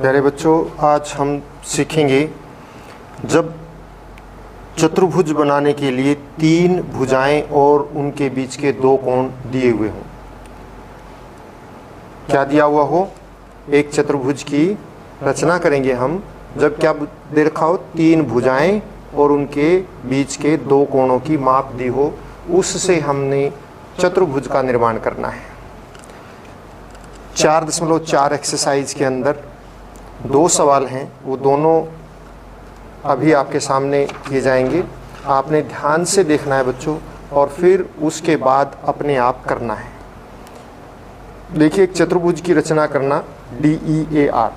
प्यारे बच्चों, आज हम सीखेंगे जब चतुर्भुज बनाने के लिए तीन भुजाएं और उनके बीच के दो कोण दिए हुए हों। क्या दिया हुआ हो? एक चतुर्भुज की रचना करेंगे हम जब क्या दे रखा हो? तीन भुजाएं और उनके बीच के दो कोणों की माप दी हो, उससे हमने चतुर्भुज का निर्माण करना है। 4.4 एक्सरसाइज के अंदर दो सवाल हैं, वो दोनों अभी आपके सामने किए जाएंगे। आपने ध्यान से देखना है बच्चों, और फिर उसके बाद अपने आप करना है। देखिए, एक चतुर्भुज की रचना करना DEAR,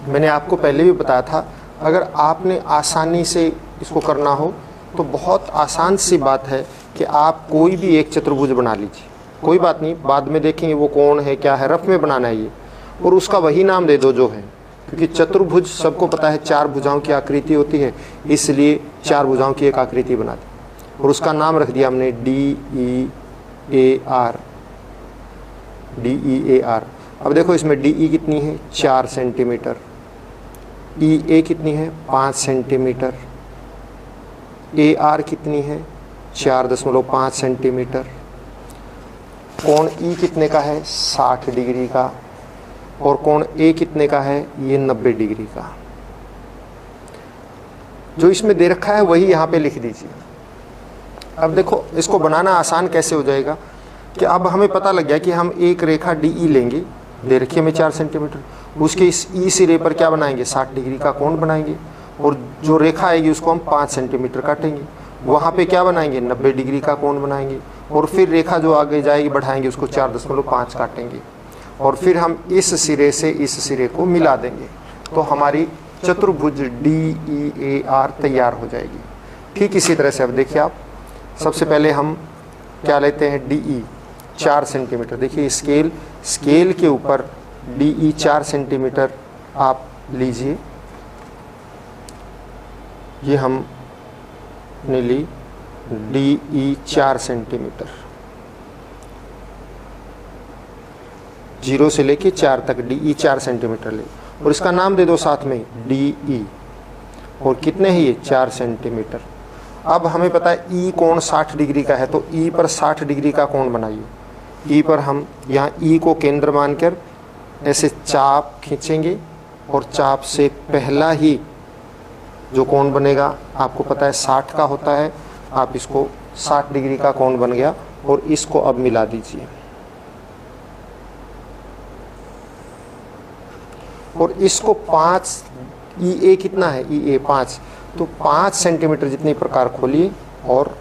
मैंने आपको पहले भी बताया था। अगर आपने आसानी से इसको करना हो तो बहुत आसान सी बात है कि आप कोई भी एक चतुर्भुज बना लीजिए, कोई बात नहीं, बाद में देखेंगे वो कौन है क्या है, रफ में बनाना है ये, और उसका वही नाम दे दो जो है, क्योंकि चतुर्भुज सबको पता है चार भुजाओं की आकृति होती है, इसलिए चार भुजाओं की एक आकृति बना दी और उसका नाम रख दिया हमने DEAR। अब देखो, इसमें DE कितनी है? 4 सेंटीमीटर। EA कितनी है? 5 सेंटीमीटर। AR कितनी है? 4.5 सेंटीमीटर। कोण E कितने का है? 60 डिग्री का। और कोण A कितने का है? ये 90 डिग्री का। जो इसमें दे रखा है वही यहाँ पे लिख दीजिए। अब देखो, इसको बनाना आसान कैसे हो जाएगा कि अब हमें पता लग गया कि हम एक रेखा DE लेंगे, दे रखी है हमें 4 सेंटीमीटर, उसके इस E सिरे पर क्या बनाएंगे? 60 डिग्री का कोण बनाएंगे, और जो रेखा आएगी उसको हम 5 सेंटीमीटर काटेंगे, वहाँ पे क्या बनाएंगे? 90 डिग्री का कोण बनाएंगे, और फिर रेखा जो आगे जाएगी बढ़ाएंगे, उसको 4.5 काटेंगे, और फिर हम इस सिरे से इस सिरे को मिला देंगे, तो हमारी चतुर्भुज DEAR तैयार हो जाएगी। ठीक इसी तरह से अब देखिए, आप सबसे पहले हम क्या लेते हैं? DE 4 centimetre. देखिए, स्केल के ऊपर DE 4 सेंटीमीटर आप लीजिए। ये हमने ली DE 4 सेंटीमीटर, 0 से लेके 4 तक DE 4 सेंटीमीटर ले, और इसका नाम दे दो साथ में DE। और कितने हैं ये? 4 सेंटीमीटर। अब हमें पता है E कोण 60 डिग्री का है, तो E पर 60 डिग्री का कोण बनाइए। E पर हम यहाँ E को केंद्र मानकर ऐसे चाप खींचेंगे, और चाप से पहला ही जो कोण बनेगा आपको पता है 60 का होता है। आप इसको 60 डिग्री का कोण बन गया, और इसको अब मिला दीजिए, और इसको 5 EA कितना है? EA 5, तो 5 सेंटीमीटर जितनी प्रकार खोलिए, और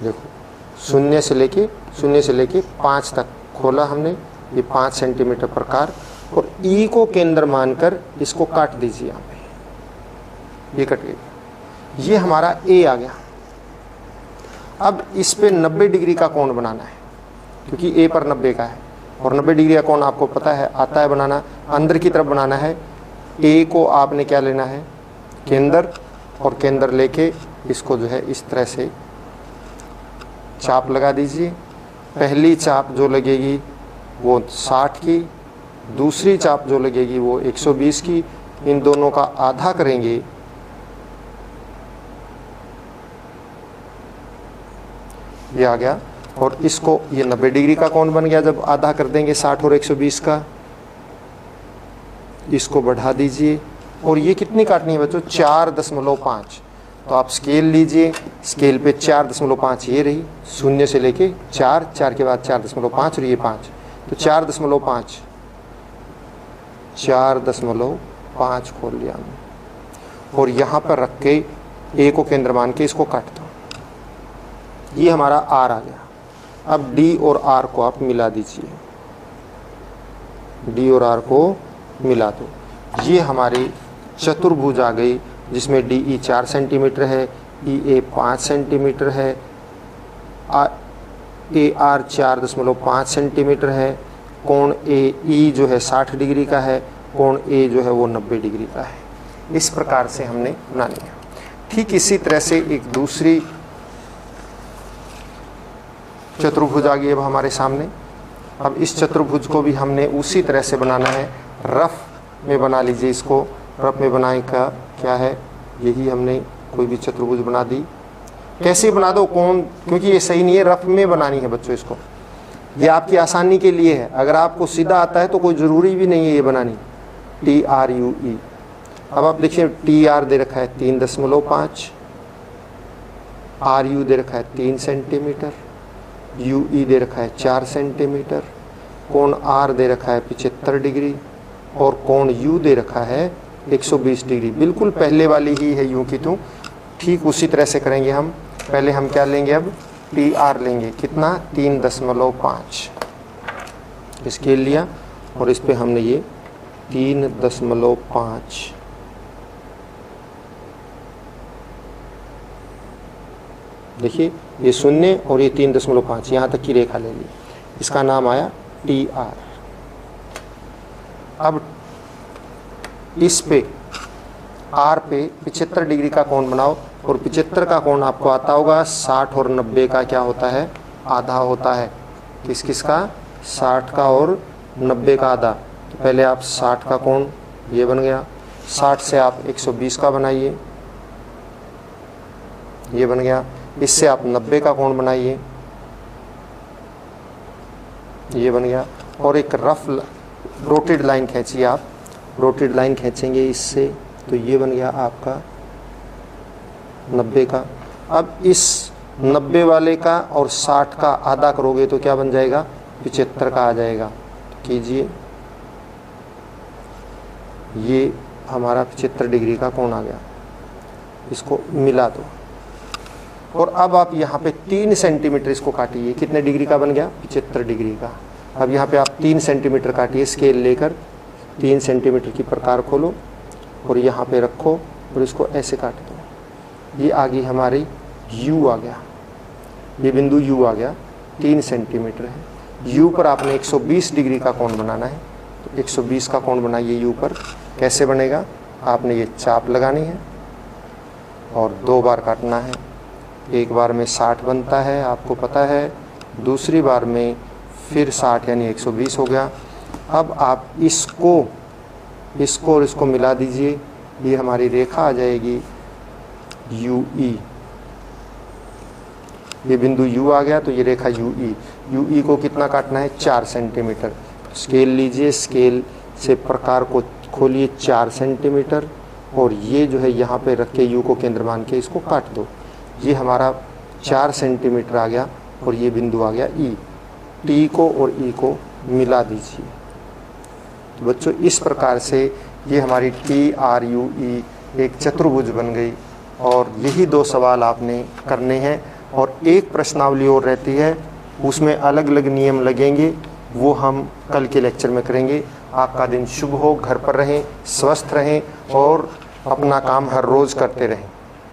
देखो शून्य से लेके 5 तक खोला हमने, ये 5 सेंटीमीटर प्रकार, और E को केंद्र मानकर इसको काट दीजिए। यहाँ पे ये कट गया, ये हमारा A आ गया। अब इस पे 90 डिग्री का कोण बनाना है, क्योंकि A पर 90 का है, और 90 डिग्री का कोण आपको पता है आता है बनाना, अंदर की तरफ बनाना है। A को आपने क्या लेना है? केंद्र, और केंद्र लेके इसको जो है इस तरह से चाप लगा दीजिए। पहली चाप जो लगेगी वो 60 की, दूसरी चाप जो लगेगी वो 120 की। इन दोनों का आधा करेंगे, ये आ गया, और इसको ये 90 डिग्री का कोण बन गया जब आधा कर देंगे 60 और 120 का। इसको बढ़ा दीजिए, और ये कितनी काटनी है बच्चों? 4.5। तो आप स्केल लीजिए, स्केल पे 4.5 ये रही, 0 से लेके 4, 4 के बाद 4.5 और ये 5, तो 4.5 खोल लिया हमने, और यहाँ पर रख के A को केंद्र मान के इसको काट दो। ये हमारा R आ गया। अब D और R को आप मिला दीजिए, D और R को मिला दो। ये हमारी चतुर्भुज आ गई, जिसमें DE 4 सेंटीमीटर है, EA 5 सेंटीमीटर है, AR 4.5 सेंटीमीटर है, कोण AE जो है 60 डिग्री का है, कोण A जो है वो 90 डिग्री का है। इस प्रकार से हमने बनानी है। ठीक इसी तरह से एक दूसरी चतुर्भुज आ गई अब हमारे सामने। अब इस चतुर्भुज को भी हमने उसी तरह से बनाना है, रफ में बना लीजिए इसको। रफ में बनाने का क्या है, यही हमने कोई भी चतुर्भुज बना दी। कैसे बना दो कौन, क्योंकि ये सही नहीं है, रफ में बनानी है बच्चों इसको, ये आपकी आसानी के लिए है। अगर आपको सीधा आता है तो कोई ज़रूरी भी नहीं है ये बनानी। TRUE, अब आप देखिए TR दे रखा है 3.5, RU दे रखा है 3 सेंटीमीटर, UE दे रखा है 4 सेंटीमीटर, कोण R दे रखा है 75 डिग्री और कोण U दे रखा है 120 डिग्री। बिल्कुल पहले वाली ही है यूँ की तू, ठीक उसी तरह से करेंगे हम। पहले हम क्या लेंगे, अब TR लेंगे, कितना 3.5 स्केल लिया और इस पे हमने ये 3.5 देखिए, ये 0 और ये 3.5 यहाँ तक की रेखा ले ली, इसका नाम आया TR। अब इस पे R पे 75 डिग्री का कोण बनाओ और 75 का कोण आपको आता होगा 60 और 90 का क्या होता है, आधा होता है। किस किस का, 60 का और 90 का आधा। तो पहले आप 60 का कोण ये बन गया, 60 से आप 120 का बनाइए, ये बन गया। इससे आप 90 का कोण बनाइए, ये बन गया। और एक रफ रोटेड लाइन खींचिए आप, रोटेड लाइन खींचेंगे इससे तो ये बन गया आपका 90 का। अब इस 90 वाले का और 60 का आधा करोगे तो क्या बन जाएगा, 75 का आ जाएगा। तो कीजिए, ये हमारा 75 डिग्री का कोण आ गया, इसको मिला दो। और अब आप यहाँ पे 3 सेंटीमीटर इसको काटिए, कितने डिग्री का बन गया, 75 डिग्री का। अब यहाँ पे आप 3 सेंटीमीटर काटिए, स्केल लेकर 3 सेंटीमीटर की प्रकार खोलो और यहाँ पे रखो और इसको ऐसे काट दो। ये आ गई हमारी U आ गया, ये बिंदु U आ गया, 3 सेंटीमीटर है। U पर आपने 120 डिग्री का कोण बनाना है, तो 120 का कोण बनाइए U पर। कैसे बनेगा, आपने ये चाप लगानी है और 2 बार काटना है। एक बार में 60 बनता है आपको पता है, दूसरी बार में फिर 60 यानी 120 हो गया। अब आप इसको और इसको मिला दीजिए, ये हमारी रेखा आ जाएगी UE। ये बिंदु U आ गया तो ये रेखा UE को कितना काटना है, 4 सेंटीमीटर। स्केल लीजिए, स्केल से प्रकार को खोलिए 4 सेंटीमीटर और ये जो है यहाँ पे रख के U को केंद्र मान के इसको काट दो। ये हमारा 4 सेंटीमीटर आ गया और ये बिंदु आ गया E। T को और E को मिला दीजिए। तो बच्चों इस प्रकार से ये हमारी TRUE एक चतुर्भुज बन गई और यही 2 सवाल आपने करने हैं। और एक प्रश्नावली और रहती है, उसमें अलग अलग नियम लगेंगे, वो हम कल के लेक्चर में करेंगे। आपका दिन शुभ हो, घर पर रहें, स्वस्थ रहें और अपना काम हर रोज़ करते रहें।